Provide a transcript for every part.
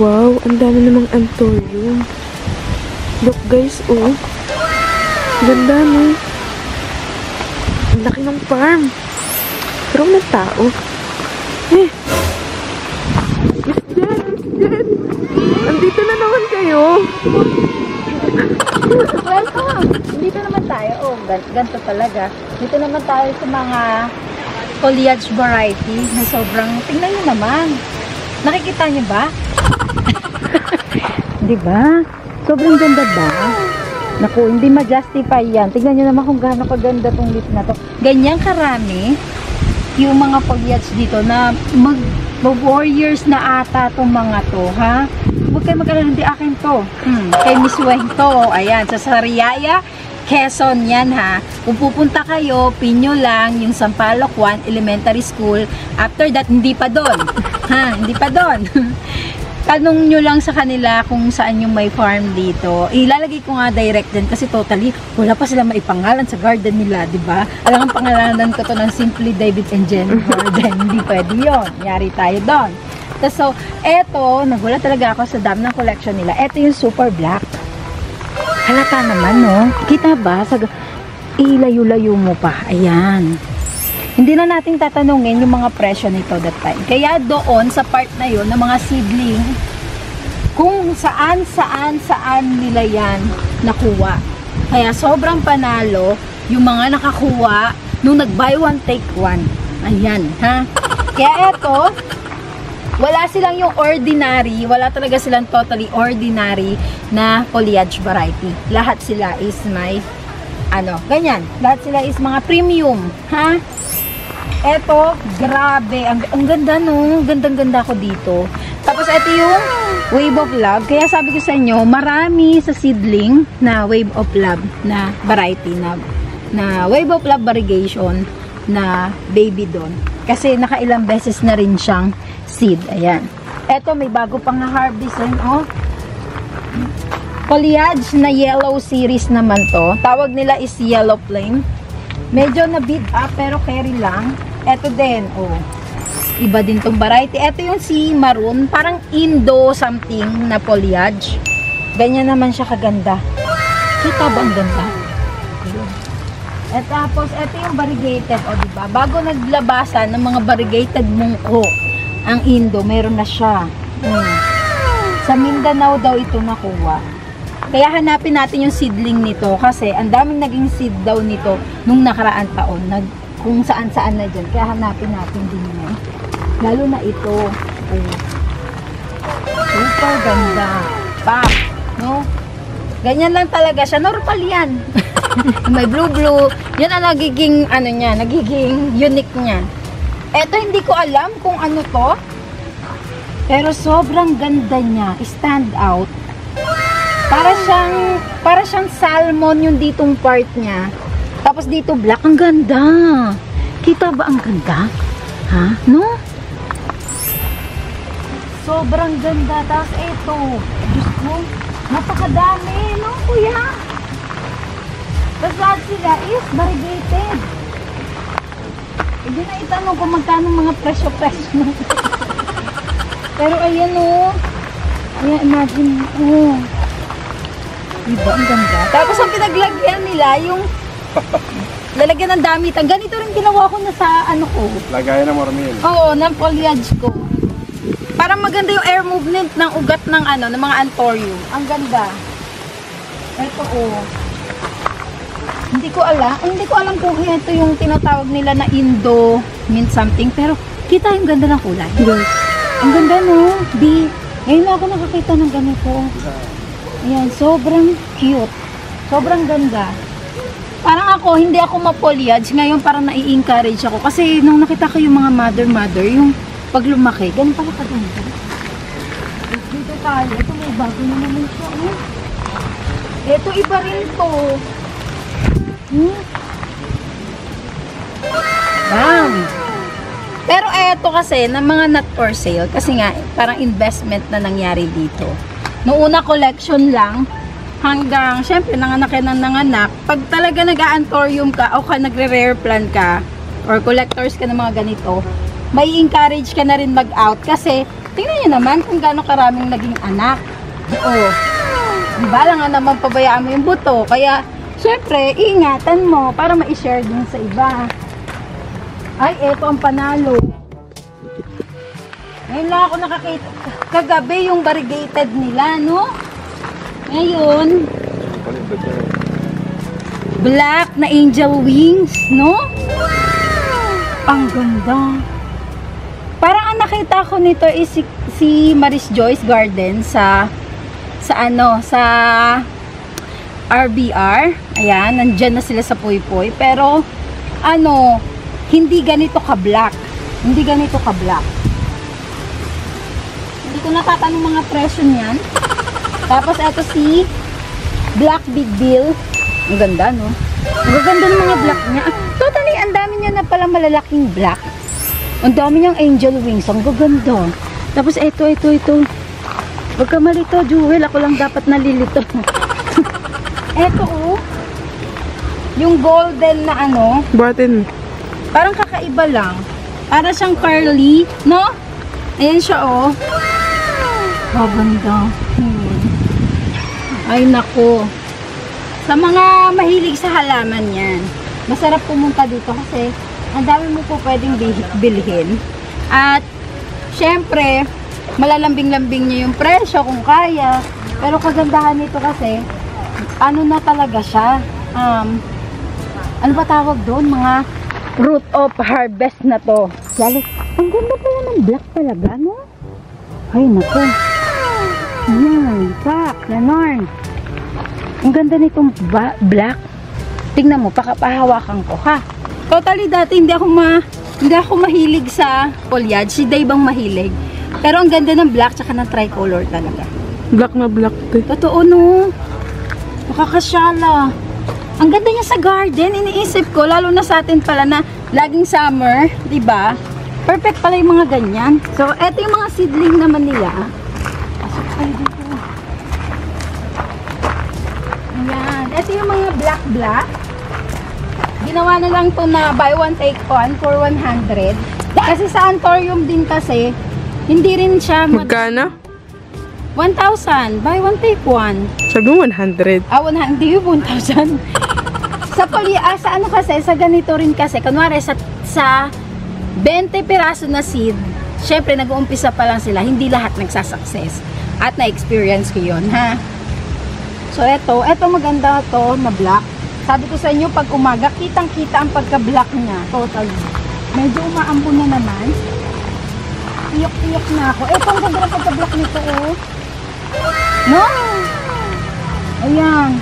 Wow, ang dami namang anthurium. Look guys, oh. Ganda, no? Ang laki ng farm. Pero walang tao. Eh. Miss Jen! Andito na naman kayo. Welcome! Dito naman tayo. Oh, ganito talaga. Dito naman tayo sa mga foliage variety na sobrang, tingnan nyo naman. Nakikita nyo ba? Diba? Sobrang ganda ba? Naku, hindi ma-justify yan. Tingnan nyo naman kung gaano kaganda tong leaf na to. Ganyan karami yung mga foliage dito na mag-warriors na ata tong mga to, ha? Huwag kayo mag-alala, hindi akin to. Kay Miss Weng to. Ayan, sa Sariaya, Quezon yan, ha? Kung pupunta kayo, pinyo lang yung Sampaloc 1 Elementary School. After that, hindi pa doon. Ha? Hindi pa doon. Tanong nyo lang sa kanila kung saan yung may farm dito. Ilalagay ko nga direct din kasi totally wala pa sila maipangalan sa garden nila, di ba? Alam ang pangalanan ko to ng Simply David and Jen Garden. Hindi pwede yun. Yari tayo doon. So, eto, nagulat talaga ako sa dami ng collection nila. Eto yung super black. Halata naman, no? Kita ba? Ilayo-layo mo pa. Ayan. Hindi na natin tatanungin yung mga presyo nito that time. Kaya doon sa part na yun, ng mga seedling, kung saan nila yan nakuha. Kaya sobrang panalo yung mga nakakuha nung nag-buy one, take one. Ayan, ha? Kaya eto, wala silang yung ordinary, wala talaga silang totally ordinary na foliage variety. Lahat sila is may, ganyan. Lahat sila is mga premium, ha? Eto, grabe. Ang ganda, no? Gandang-ganda ko dito. Tapos, eto yung Wave of Love. Kaya sabi ko sa inyo, marami sa seedling na Wave of Love na variety na Wave of Love variegation na baby doon. Kasi nakailang beses na rin siyang seed. Ayan. Eto, may bago pang harvest rin, oh. Foliage na yellow series naman to. Tawag nila is Yellow Flame. Medyo na beat up pero carry lang. Eto din, oh. Iba din tong variety. Eto yung si maroon, parang Indo something na foliage. Ganyan naman siya kaganda. Kita ba ang ganda? At tapos, eto yung variegated, o diba? Bago naglabasan ng mga variegated mungko, ang Indo, meron na siya. Sa Mindanao daw ito nakuha. Kaya hanapin natin yung seedling nito kasi ang daming naging seed daw nito nung nakaraan taon. Kung saan-saan na dyan. Kaya hanapin natin din yun. Lalo na ito. Oh. Super ganda. Pak! No? Ganyan lang talaga siya. Normal yan. May blue-blue. Yan ang nagiging, nagiging unique niya. Eto, hindi ko alam kung ano to. Pero sobrang ganda niya. Stand out. Para siyang salmon yung ditong part niya. Tapos dito black. Ang ganda. Kita ba ang ganda? Ha? No? Sobrang ganda. Tapos ito. Diyos ko. Napakadami. No, kuya? Tapos lahat sila is variegated. Hindi na itanong kung magkano mga presyo-presyo. Pero ayan, oh. Ayan, imagine. Oh. Diba? Ang ganda. Tapos ang pinaglagyan nila, yung lalagyan ng damitan. Ganito rin ginawa ko na sa ko. Lagayan ng mormil. Oo, ng foliage ko. Parang maganda yung air movement ng ugat ng ng mga anthurium. Ang ganda. Ito, oh. Hindi ko alam kung ito yung tinatawag nila na Indo mint something. Pero kita yung ganda ng kulay. Yes. Ang ganda, no? Ngayon ako nakakita ng ganito. Ayan, sobrang cute. Sobrang ganda. Parang hindi ako ma-foliage. Ngayon parang nai-encourage ako. Kasi nung nakita ko yung mga mother, yung pag lumaki, ganun pala kaganda. Dito tayo. Ito may bago na naman siya. Ito iba rin to. Bam! Pero eto kasi, na mga not for sale. Kasi nga, parang investment na nangyari dito. Noong una collection lang, hanggang, syempre, nanganak yan ng nanganak. Pag talaga nag-a-anthurium ka, o nagre-rare plant ka, or collectors ka ng mga ganito, may encourage ka na rin mag-out. Kasi, Tingnan nyo naman kung gaano karaming naging anak. Oo. Diba lang nga naman pabayaan mo yung buto. Kaya, syempre, iingatan mo para ma-share din sa iba. Ay, eto ang panalo. Ngayon lang ako nakakita. Kagabi yung variegated nila, no? Ngayon, black na angel wings, no? Ang ganda. Parang ang nakita ko nito is si Maris Joyce Garden sa RBR. Ayan, nandyan na sila sa Puy Puy. Pero, hindi ganito ka-black. Hindi ganito ka-black. Hindi ko natatanong mga presyo niyan. Tapos, ito si Black Big Bill. Ang ganda, no? Ang ganda ng mga black niya. Totally, ang dami niya na pala malalaking black. Ang dami niyang angel wings. Ang gaganda. Tapos, ito. Huwag ka malito, Jewel. Ako lang dapat nalilito. Ito, oh. Yung golden na Button. parang kakaiba lang. Para siyang curly, no? Ayan siya, oh. Oh, ganda. Ay, nako. Sa mga mahilig sa halaman yan, masarap pumunta dito kasi ang dami mo po pwedeng bilhin. At, syempre, malalambing-lambing niya yung presyo kung kaya. Pero kagandahan nito kasi, na talaga siya. Ano ba tawag doon? Mga root of harvest na to. Lalo, ang ganda pala ng black talaga, no? Ay, nako. Yan, pak, ganon. Ang ganda nitong black. Tingnan mo, pahawakan ko, ha? Totally, dati hindi ako mahilig sa foliage. Si Dave bang mahilig. Pero ang ganda ng black tsaka ng tricolor talaga. Black na black, te. Totoo, no? Nakakasyala. Ang ganda niya sa garden. Iniisip ko, lalo na sa atin pala na laging summer, di ba? Perfect pala yung mga ganyan. So, eto yung mga seedling naman nila. Pasok kayo dito. Ayan. Eto yung mga black. Ginawa na lang to na buy one take one for 100. Kasi sa Anthurium din kasi, hindi rin siya Magkano? 1,000. Buy one take one. Sabi mo 100. Hindi yung 1,000. sa ano kasi, sa ganito rin kasi, kunwari sa 20 piraso na seed, syempre nag-uumpisa pa lang sila, hindi lahat nagsasucess. At na-experience ko yun, ha? So, eto maganda to na black. Sabi ko sa inyo, pag umaga, kitang-kita ang pagka-black niya. Totally. Medyo umaambon na naman. Iyok-iyok na ako. Eto, ang ganda ng pagka-black nito, oh. No? Ayan.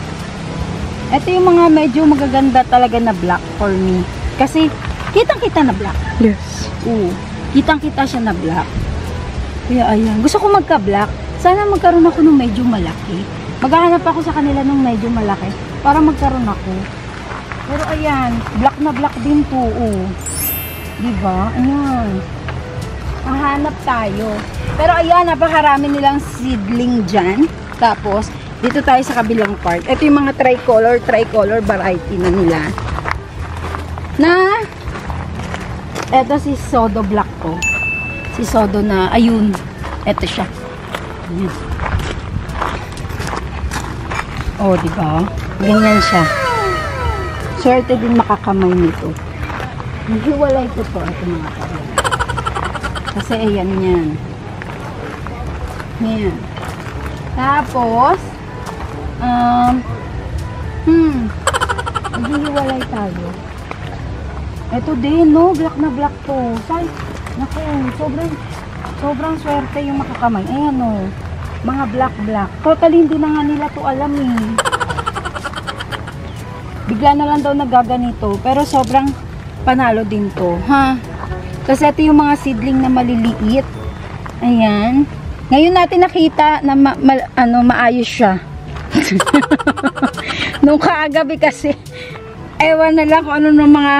Ito yung mga medyo magaganda talaga na black for me. Kasi, kitang-kita na black. Yes. Oo. Kitang-kita siya na black. Kaya, ayan. Gusto ko magka-black. Sana magkaroon ako ng medyo malaki. Maghahanap ako sa kanila ng medyo malaki para magkaroon ako. Pero ayan, black na black din to. Oh. Diba? Ayan. Hahanap tayo. Pero ayan, napakarami nilang seedling dyan. Tapos, dito tayo sa kabilang part. Ito yung mga tricolor variety na nila. Ito si Sodo Black ko. Si Sodo na, ayun. Ito siya. Ayan. Oh, diba? Ganyan siya. Swerte din makakamay nito. Hiwalay ko to. Ito mga kapatid. Kasi ayan yan. Ayan. Tapos, maghihiwalay tayo. Ito din, no? Black na black to. Say, naku, sobrang swerte yung makakamay. Ayan, no? Mga black. Totally hindi na nga nila to alam, eh. Bigla na lang daw nagaganito. Pero sobrang panalo din to, ha? Kasi ito yung mga seedling na maliliit. Ayan. Ngayon natin nakita na maayos siya. Nung kagabi kasi, ewan na lang kung ano ng mga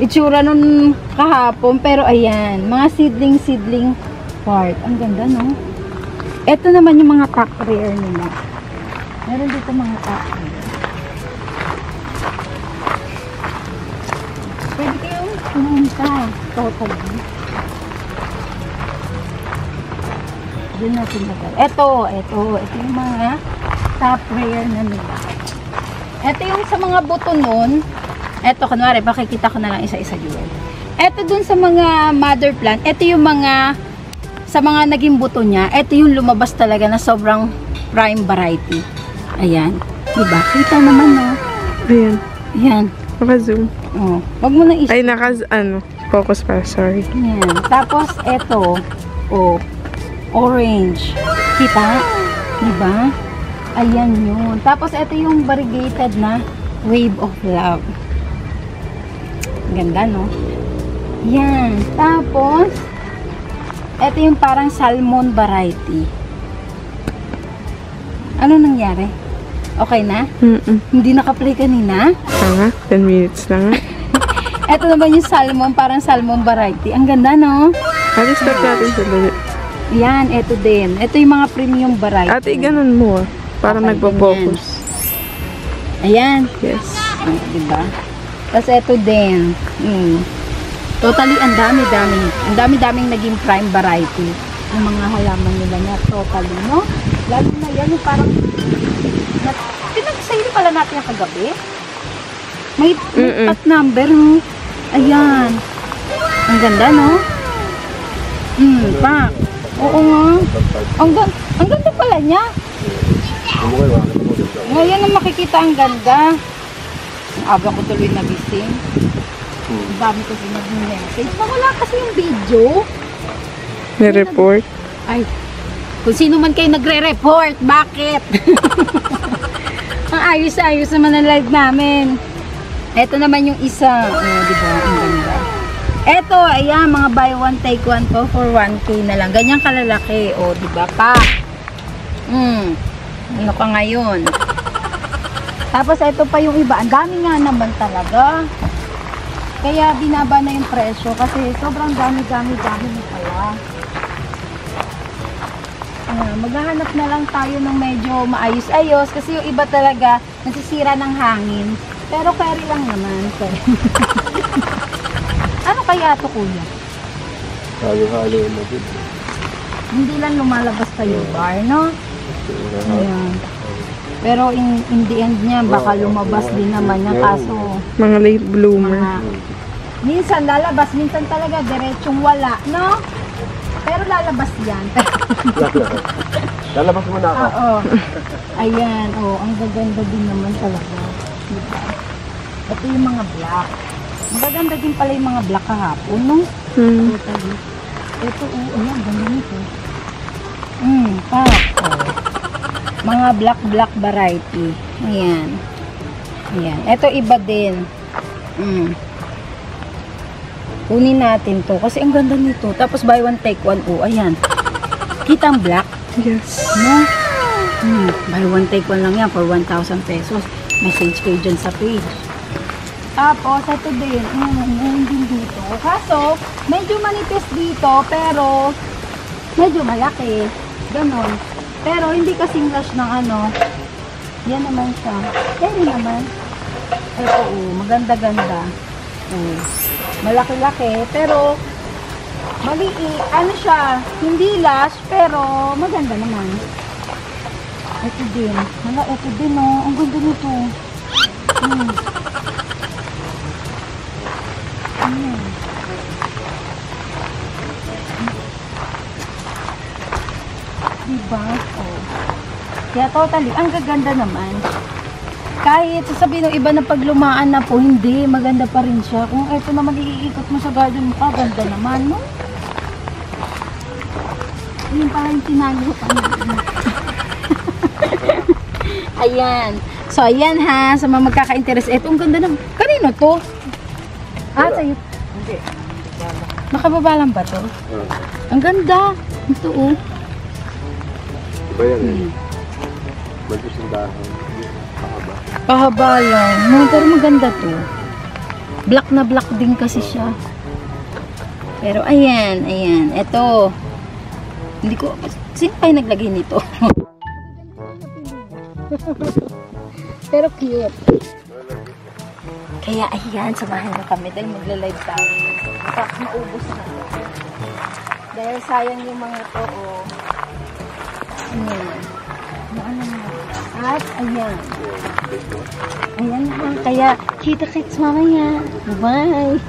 itsura nung kahapon. Pero ayan, mga seedling part. Ang ganda, no? Ito naman yung mga top rare nila. Meron dito mga top rare. Pwede kayong pumunta. Totally. Diyan natin lagay. Ito yung mga top rare na nila. Ito yung sa mga buto nun. Ito, kunwari, pakikita ko na lang isa-isa dyan. Ito dun sa mga mother plant, ito yung mga, sa mga naging buto niya, ito yung lumabas talaga na sobrang prime variety. Ayan. Diba? Kita naman, no? Ayan. Ayan. Naka-zoom. Oh. Wag mo na Ay, focus pa. Sorry. Ayan. Tapos, ito. Oh. Orange. Kita? Diba? Ayan yun. Tapos, ito yung variegated na Wave of Love. Ganda, no? Yan. Tapos, ito yung parang salmon variety. Ano nangyari? Okay na? Hindi naka-play kanina? Nga, 10 minutes na nga. Ito naman yung salmon, parang salmon variety. Ang ganda, no? Stop natin sa dali. Yan, ito din. Ito yung mga premium variety. Ate, ganun mo para Okay, nagpo-focus. Ayan. Yes. Oh, diba? Tapos ito din. Totally, ang dami-daming naging prime variety. Yung mga halaman nila na totally, no? Lalo na yan, yung parang pinag-sale pala natin yung kagabi. May pat number, no? Ayan. Ang ganda, no? Pa. Oo nga. Ang ganda pala niya. Ngayon na makikita ang ganda. Ang aga ko tuloy nagising. Ang dami ko sinag-message. Wala kasi yung video. Ni-report. Ay, kung sino man kayo nagre-report, bakit? Ang ayos-ayos naman ang live namin. Ito naman yung isa. Oh, diba? Ang ganda. Ito, ayan, mga buy one, take one po for 1K na lang. Ganyan kalalaki. O, diba pa? Ano ka ngayon? Tapos, ito pa yung iba. Ang dami nga naman talaga. Kaya, binaba na yung presyo. Kasi, sobrang dami na pala. Maghahanap na lang tayo ng medyo maayos-ayos. Kasi yung iba talaga, nasisira ng hangin. Pero, carry lang naman. Ano kaya ito, kuya? Halo-halo na din. Hindi lang lumalabas pa yung bar, no? Ayan. Pero in the end niya, baka lumabas din naman niya. Kaso, Mga late bloomer. minsan lalabas, minsan talaga diretsong wala, no? Pero lalabas yan. Lalabas mo na ako. Oo. Ayan, ang gaganda din naman talaga. Diba? Ito yung mga black. Magaganda din pala yung mga black kahapon, no? Totally. Ito, ayan, ganda nito. Mga black variety. Ayan. Ayan. Ito iba din. Kunin natin to. Kasi ang ganda nito. Tapos buy one, take one. Ayan. Kita ang black? Yes. No? Buy one, take one lang yan for 1,000 pesos. Message kayo dyan sa page. Tapos, ito din. Ngayon din dito. Kaso, medyo manipis dito, pero medyo malaki. Ganon. Pero, hindi kasing lash ng ano. Yan naman siya. Yan naman. Ito, maganda-ganda. Malaki-laki, pero maliit. Ano siya? Hindi lash, pero maganda naman. Ito din. Ito din, oh. Ang ganda nito. Ayan. Diba? Kaya totally, ang gaganda naman. Kahit sasabihin ng iba na paglumaan na po, hindi, maganda pa rin siya. Kung ito naman iikot mo sa garden mo, ganda naman, no? Yun pala yung tinago pa niya. Ayan. So, ayan ha, sa mga magkaka-interest. Ito, ang ganda naman. Kanino to? Sa'yo. Hindi. Nakababa lang ba to? Ang ganda. Ito, Iba yan eh. Magsusundahan. Pahaba. Pahaba lang. No, pero maganda to. Black na black din kasi siya. Pero ayan. Ito. Hindi ko, sino pa yung naglagay nito? Pero cute. Kaya ayan, samahan na kami dahil magla-live tayo. Tapos maubos na. Dahil sayang yung mga to, Ayan. Maano na. At ayan. Ayan ha. Kaya kita-kits mamaya. Bye!